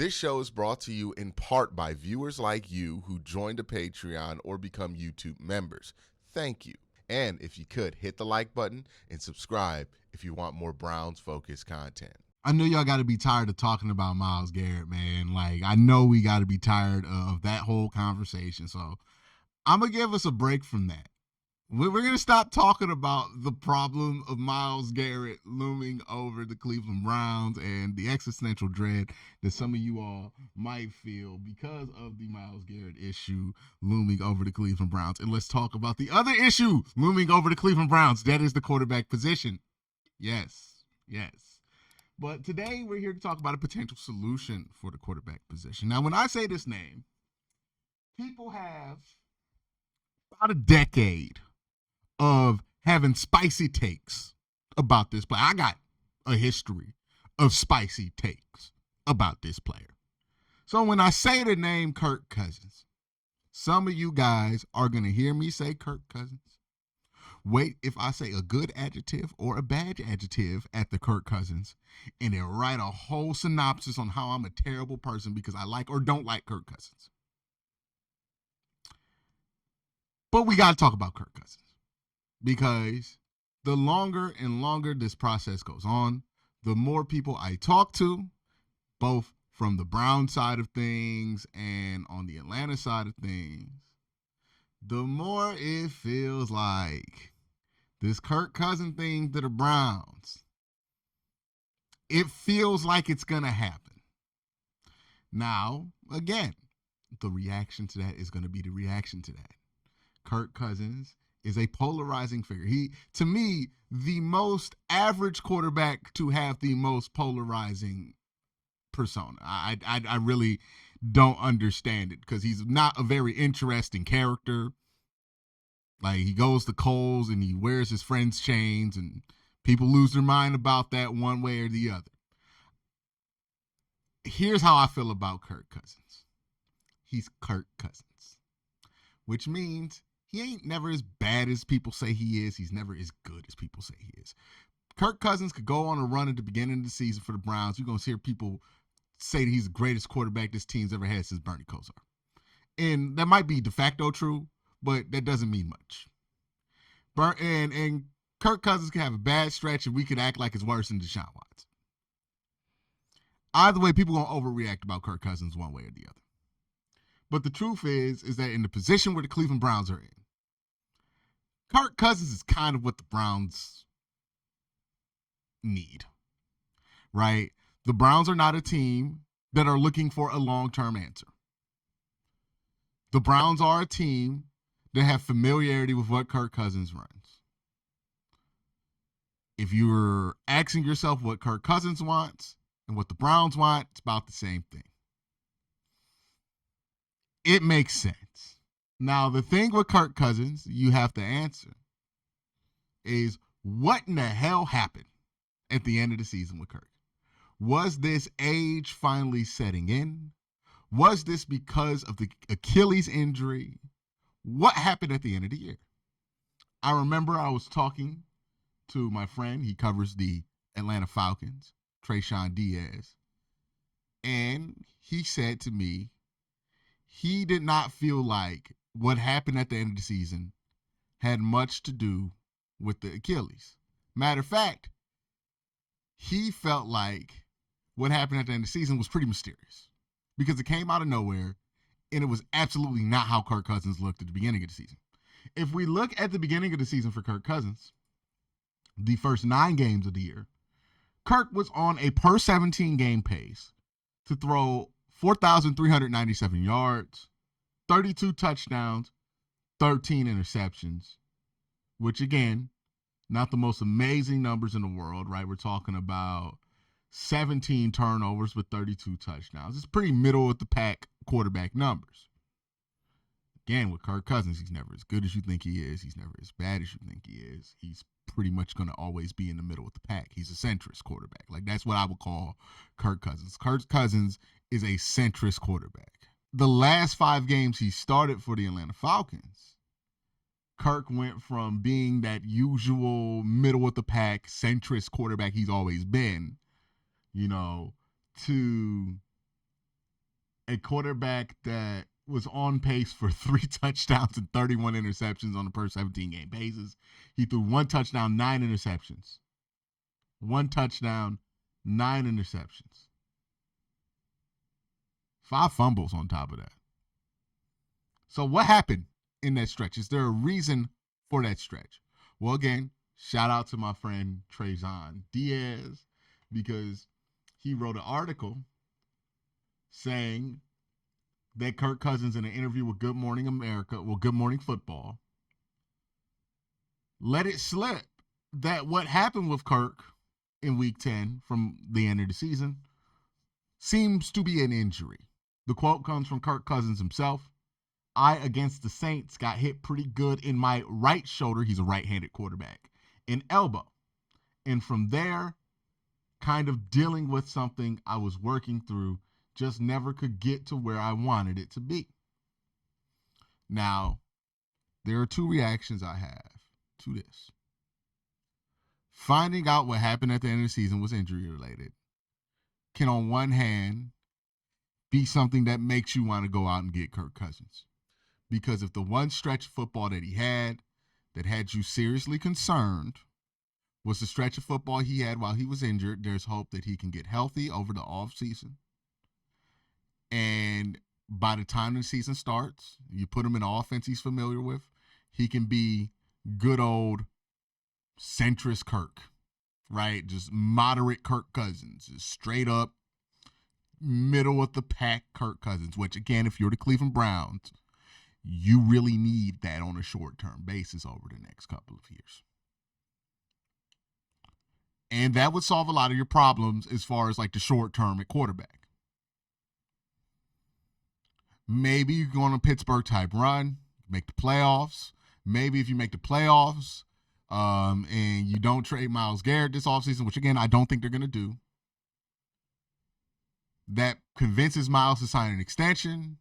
This show is brought to you in part by viewers like you who joined a Patreon or become YouTube members. Thank you. And if you could, hit the like button and subscribe if you want more Browns-focused content. I know y'all got to be tired of talking about Myles Garrett, man. Like, I know we got to be tired of that whole conversation. So I'm going to give us a break from that. We're going to stop talking about the problem of Myles Garrett looming over the Cleveland Browns and the existential dread that some of you all might feel because of the Myles Garrett issue looming over the Cleveland Browns. And let's talk about the other issue looming over the Cleveland Browns. That is the quarterback position. Yes. But today we're here to talk about a potential solution for the quarterback position. Now, when I say this name, people have about a decade of having spicy takes about this player. I got a history of spicy takes about this player. So when I say the name Kirk Cousins, some of you guys are going to hear me say Kirk Cousins. Wait if I say a good adjective or a bad adjective at the Kirk Cousins, and then write a whole synopsis on how I'm a terrible person because I like or don't like Kirk Cousins. But we got to talk about Kirk Cousins because the longer and longer this process goes on, the more people I talk to, both from the Brown side of things and on the Atlanta side of things, the more it feels like this Kirk Cousins thing to the Browns, it feels like it's going to happen. Now, again, the reaction to that is going to be the reaction to that. Kirk Cousins is a polarizing figure. He, to me, the most average quarterback to have the most polarizing persona. I really don't understand it because he's not a very interesting character. Like, he goes to Kohl's and he wears his friend's chains and people lose their mind about that one way or the other. Here's how I feel about Kirk Cousins. He's Kirk Cousins, which means he ain't never as bad as people say he is. He's never as good as people say he is. Kirk Cousins could go on a run at the beginning of the season for the Browns. You're going to hear people say that he's the greatest quarterback this team's ever had since Bernie Kosar. And that might be de facto true, but that doesn't mean much. And Kirk Cousins can have a bad stretch and we could act like it's worse than Deshaun Watson. Either way, people are going to overreact about Kirk Cousins one way or the other. But the truth is that in the position where the Cleveland Browns are in, Kirk Cousins is kind of what the Browns need, right? The Browns are not a team that are looking for a long-term answer. The Browns are a team that have familiarity with what Kirk Cousins runs. If you're asking yourself what Kirk Cousins wants and what the Browns want, it's about the same thing. It makes sense. Now, the thing with Kirk Cousins you have to answer is what in the hell happened at the end of the season with Kirk? Was this age finally setting in? Was this because of the Achilles injury? What happened at the end of the year? I remember I was talking to my friend. He covers the Atlanta Falcons, Trayshawn Diaz. And he said to me, he did not feel like what happened at the end of the season had much to do with the Achilles. Matter of fact, he felt like what happened at the end of the season was pretty mysterious because it came out of nowhere and it was absolutely not how Kirk Cousins looked at the beginning of the season. If we look at the beginning of the season for Kirk Cousins, the first 9 games of the year, Kirk was on a per 17 game pace to throw 4,397 yards, 32 touchdowns, 13 interceptions, which again, not the most amazing numbers in the world, right? We're talking about 17 turnovers with 32 touchdowns. It's pretty middle of the pack quarterback numbers. Again, with Kirk Cousins, he's never as good as you think he is. He's never as bad as you think he is. He's pretty much going to always be in the middle of the pack. He's a centrist quarterback. Like, that's what I would call Kirk Cousins. Kirk Cousins is a centrist quarterback. The last 5 games he started for the Atlanta Falcons, Kirk went from being that usual middle of the pack centrist quarterback he's always been, to a quarterback that was on pace for 3 touchdowns and 31 interceptions on a per 17 game basis. He threw 1 touchdown, 9 interceptions. 1 touchdown, 9 interceptions. 5 fumbles on top of that. So what happened in that stretch? Is there a reason for that stretch? Well, again, shout out to my friend Trezon Diaz, because he wrote an article saying that Kirk Cousins, in an interview with Good Morning America, Good Morning Football, let it slip that what happened with Kirk in week 10 from the end of the season seems to be an injury. The quote comes from Kirk Cousins himself. I, against the Saints, got hit pretty good in my right shoulder. He's a right-handed quarterback. And elbow. And from there, kind of dealing with something I was working through, just never could get to where I wanted it to be. Now, there are 2 reactions I have to this. Finding out what happened at the end of the season was injury-related can, on one hand, be something that makes you want to go out and get Kirk Cousins. Because if the one stretch of football that he had that had you seriously concerned was the stretch of football he had while he was injured, there's hope that he can get healthy over the offseason. And by the time the season starts, you put him in an offense he's familiar with, he can be good old centrist Kirk, right? Just moderate Kirk Cousins, just straight up middle of the pack Kirk Cousins, which, again, if you're the Cleveland Browns, you really need that on a short-term basis over the next couple of years. And that would solve a lot of your problems as far as like the short-term at quarterback. Maybe you go on a Pittsburgh-type run, make the playoffs. Maybe if you make the playoffs and you don't trade Myles Garrett this offseason, which, again, I don't think they're going to do, that convinces Myles to sign an extension,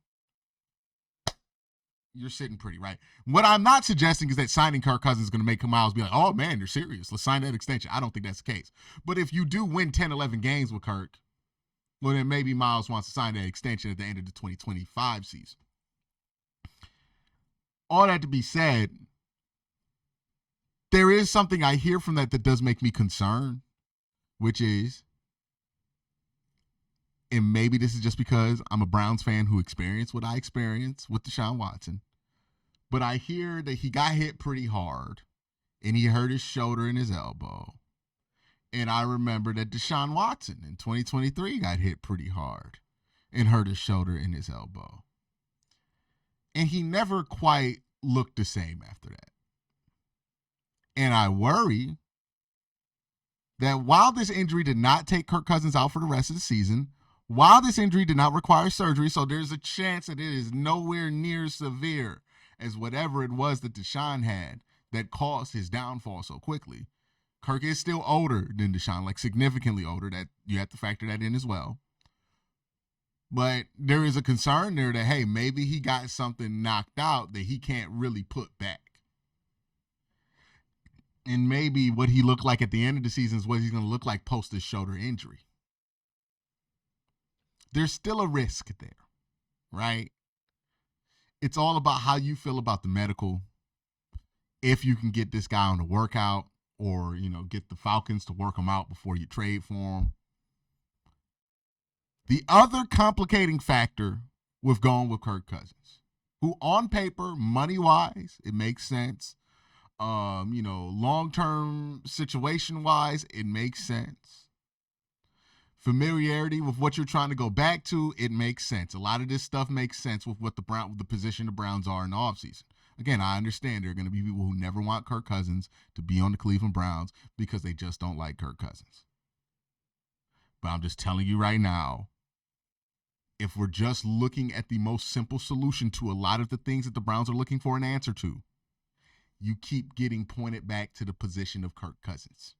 you're sitting pretty, right? What I'm not suggesting is that signing Kirk Cousins is going to make Myles be like, oh, man, you're serious. Let's sign that extension. I don't think that's the case. But if you do win 10, 11 games with Kirk, well, then maybe Myles wants to sign that extension at the end of the 2025 season. All that to be said, there is something I hear from that does make me concerned, which is, and maybe this is just because I'm a Browns fan who experienced what I experienced with Deshaun Watson, but I hear that he got hit pretty hard and he hurt his shoulder and his elbow. And I remember that Deshaun Watson in 2023 got hit pretty hard and hurt his shoulder and his elbow. And he never quite looked the same after that. And I worry that while this injury did not take Kirk Cousins out for the rest of the season, while this injury did not require surgery, so there's a chance that it is nowhere near severe as whatever it was that Deshaun had that caused his downfall so quickly. Kirk is still older than Deshaun, like significantly older. That you have to factor that in as well. But there is a concern there that, hey, maybe he got something knocked out that he can't really put back. And maybe what he looked like at the end of the season is what he's going to look like post this shoulder injury. There's still a risk there, right? It's all about how you feel about the medical. If you can get this guy on the workout or, get the Falcons to work him out before you trade for him. The other complicating factor with going with Kirk Cousins, who on paper, money-wise, it makes sense. Long-term situation-wise, it makes sense. Familiarity with what you're trying to go back to, it makes sense. A lot of this stuff makes sense with what the position the Browns are in the offseason. Again, I understand there are going to be people who never want Kirk Cousins to be on the Cleveland Browns because they just don't like Kirk Cousins. But I'm just telling you right now, if we're just looking at the most simple solution to a lot of the things that the Browns are looking for an answer to, you keep getting pointed back to the position of Kirk Cousins.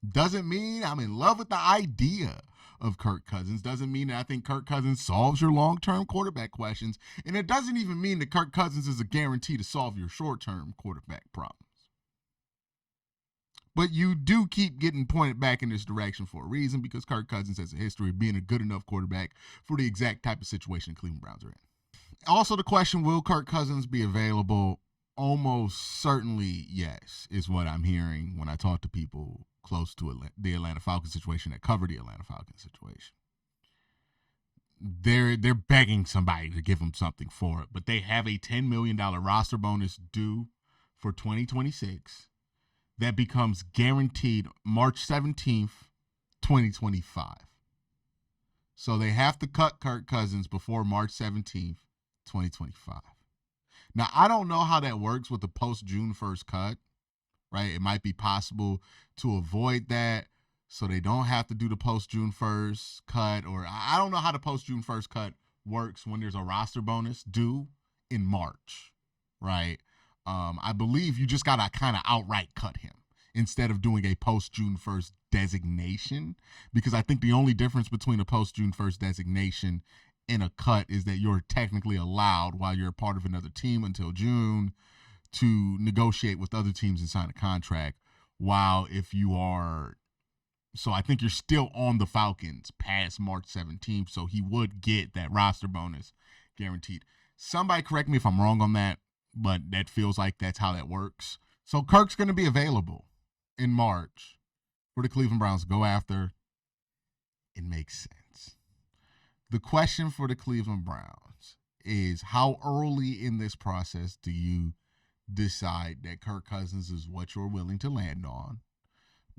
Doesn't mean I'm in love with the idea of Kirk Cousins. Doesn't mean that I think Kirk Cousins solves your long-term quarterback questions. And it doesn't even mean that Kirk Cousins is a guarantee to solve your short-term quarterback problems. But you do keep getting pointed back in this direction for a reason, because Kirk Cousins has a history of being a good enough quarterback for the exact type of situation the Cleveland Browns are in. Also, the question, will Kirk Cousins be available? Almost certainly yes, is what I'm hearing when I talk to people close to the Atlanta Falcons situation that cover the Atlanta Falcons situation. They're begging somebody to give them something for it, but they have a $10 million roster bonus due for 2026 that becomes guaranteed March 17th, 2025. So they have to cut Kirk Cousins before March 17th, 2025. Now, I don't know how that works with the post-June 1st cut, right? It might be possible to avoid that so they don't have to do the post-June 1st cut, or I don't know how the post-June 1st cut works when there's a roster bonus due in March, right? I believe you just got to kind of outright cut him instead of doing a post-June 1st designation, because I think the only difference between a post-June 1st designation and a cut is that you're technically allowed, while you're a part of another team until June, to negotiate with other teams and sign a contract, while if you are, so I think you're still on the Falcons past March 17th, so he would get that roster bonus guaranteed. Somebody correct me if I'm wrong on that, but that feels like that's how that works. So Kirk's going to be available in March for the Cleveland Browns to go after. It makes sense. The question for the Cleveland Browns is, how early in this process do you decide that Kirk Cousins is what you're willing to land on?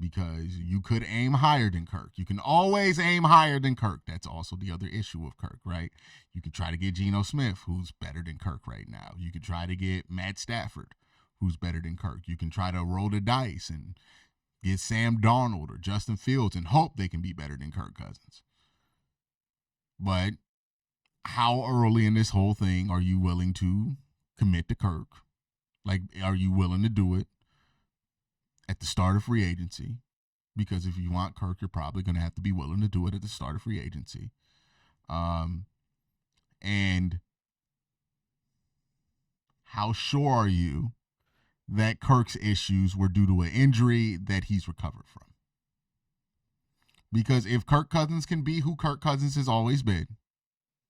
Because you could aim higher than Kirk. You can always aim higher than Kirk. That's also the other issue with Kirk, right? You could try to get Geno Smith, who's better than Kirk right now. You could try to get Matt Stafford, who's better than Kirk. You can try to roll the dice and get Sam Darnold or Justin Fields and hope they can be better than Kirk Cousins. But how early in this whole thing are you willing to commit to Kirk? Like, are you willing to do it at the start of free agency? Because if you want Kirk, you're probably going to have to be willing to do it at the start of free agency. And how sure are you that Kirk's issues were due to an injury that he's recovered from? Because if Kirk Cousins can be who Kirk Cousins has always been,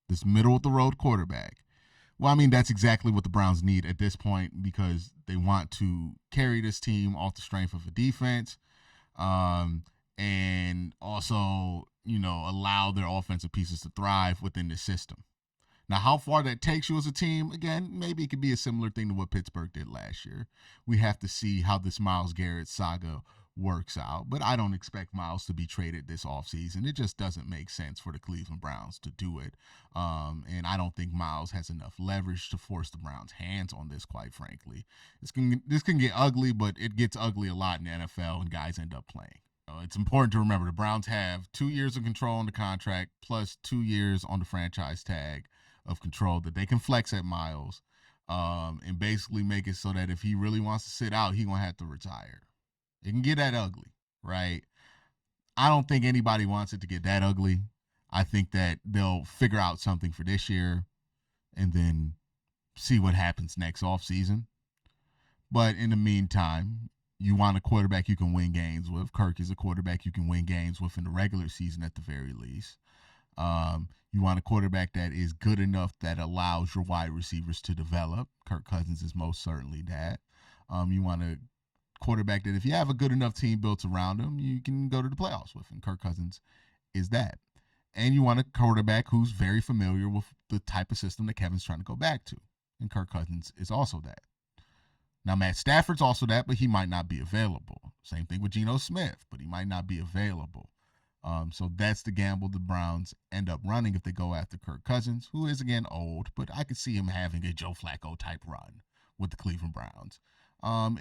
this middle-of-the-road quarterback, well, I mean, that's exactly what the Browns need at this point, because they want to carry this team off the strength of a defense, and also, allow their offensive pieces to thrive within the system. Now, how far that takes you as a team, again, maybe it could be a similar thing to what Pittsburgh did last year. We have to see how this Myles Garrett saga works out, but I don't expect Myles to be traded this offseason. It just doesn't make sense for the Cleveland Browns to do it, and I don't think Myles has enough leverage to force the Browns' hands on this, quite frankly. This can get ugly, but it gets ugly a lot in the NFL, and guys end up playing. It's important to remember the Browns have 2 years of control on the contract plus 2 years on the franchise tag of control that they can flex at Myles, and basically make it so that if he really wants to sit out, he's going to have to retire. It can get that ugly, right? I don't think anybody wants it to get that ugly. I think that they'll figure out something for this year and then see what happens next offseason. But in the meantime, you want a quarterback you can win games with. Kirk is a quarterback you can win games with in the regular season at the very least. You want a quarterback that is good enough that allows your wide receivers to develop. Kirk Cousins is most certainly that. You want a quarterback that if you have a good enough team built around him, you can go to the playoffs with, and Kirk Cousins is that. And you want a quarterback who's very familiar with the type of system that Kevin's trying to go back to, and Kirk Cousins is also that. Now, Matt Stafford's also that, but he might not be available. Same thing with Geno Smith, but he might not be available. So that's the gamble the Browns end up running if they go after Kirk Cousins, who is, again, old, but I could see him having a Joe Flacco type run with the Cleveland Browns.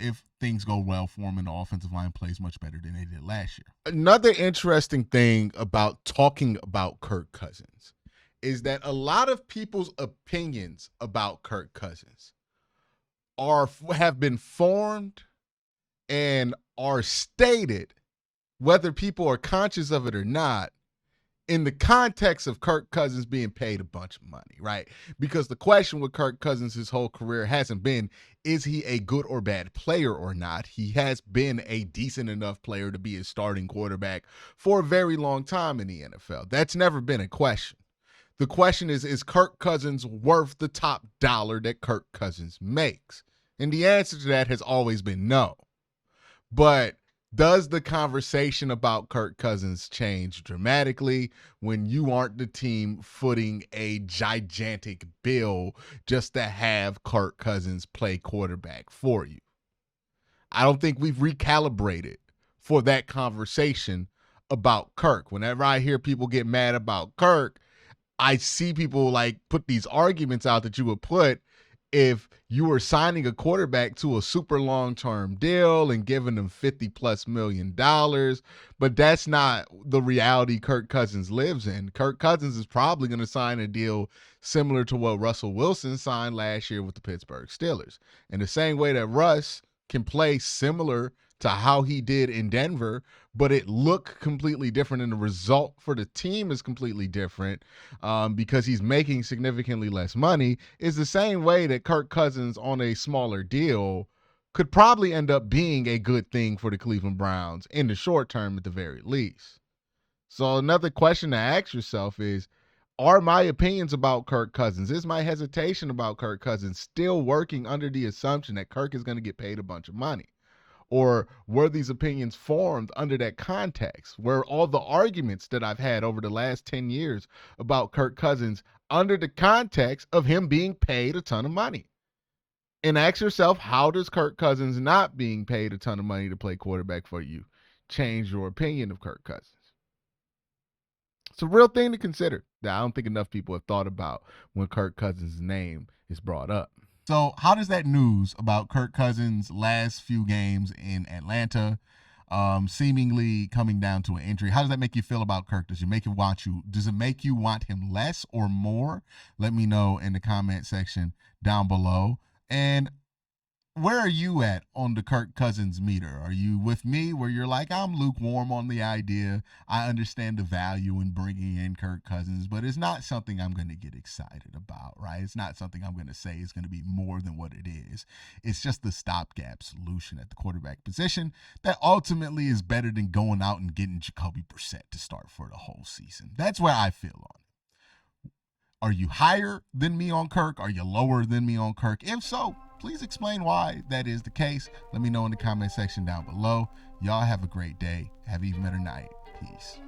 If things go well for him and the offensive line plays much better than they did last year. Another interesting thing about talking about Kirk Cousins is that a lot of people's opinions about Kirk Cousins have been formed and are stated, whether people are conscious of it or not, in the context of Kirk Cousins being paid a bunch of money, right? Because the question with Kirk Cousins his whole career hasn't been, is he a good or bad player or not? He has been a decent enough player to be a starting quarterback for a very long time in the NFL. That's never been a question. The question is Kirk Cousins worth the top dollar that Kirk Cousins makes? And the answer to that has always been no. But does the conversation about Kirk Cousins change dramatically when you aren't the team footing a gigantic bill just to have Kirk Cousins play quarterback for you? I don't think we've recalibrated for that conversation about Kirk. Whenever I hear people get mad about Kirk, I see people like put these arguments out that you would put if you were signing a quarterback to a super long-term deal and giving them $50+ million, but that's not the reality Kirk Cousins lives in. Kirk Cousins is probably going to sign a deal similar to what Russell Wilson signed last year with the Pittsburgh Steelers. In the same way that Russ can play similar to how he did in Denver, but it looked completely different and the result for the team is completely different because he's making significantly less money, is the same way that Kirk Cousins on a smaller deal could probably end up being a good thing for the Cleveland Browns in the short term at the very least. So another question to ask yourself is, are my opinions about Kirk Cousins, is my hesitation about Kirk Cousins still working under the assumption that Kirk is going to get paid a bunch of money? Or were these opinions formed under that context? Were all the arguments that I've had over the last 10 years about Kirk Cousins under the context of him being paid a ton of money? And ask yourself, how does Kirk Cousins not being paid a ton of money to play quarterback for you change your opinion of Kirk Cousins? It's a real thing to consider that I don't think enough people have thought about when Kirk Cousins' name is brought up. So how does that news about Kirk Cousins' last few games in Atlanta, seemingly coming down to an injury, how does that make you feel about Kirk? Does it make you want him less or more? Let me know in the comment section down below. And where are you at on the Kirk Cousins meter? Are you with me where you're like, I'm lukewarm on the idea. I understand the value in bringing in Kirk Cousins, but it's not something I'm going to get excited about, right? It's not something I'm going to say is going to be more than what it is. It's just the stopgap solution at the quarterback position that ultimately is better than going out and getting Jacoby Brissett to start for the whole season. That's where I feel on it. Are you higher than me on Kirk? Are you lower than me on Kirk? If so, please explain why that is the case. Let me know in the comment section down below. Y'all have a great day. Have an even better night. Peace.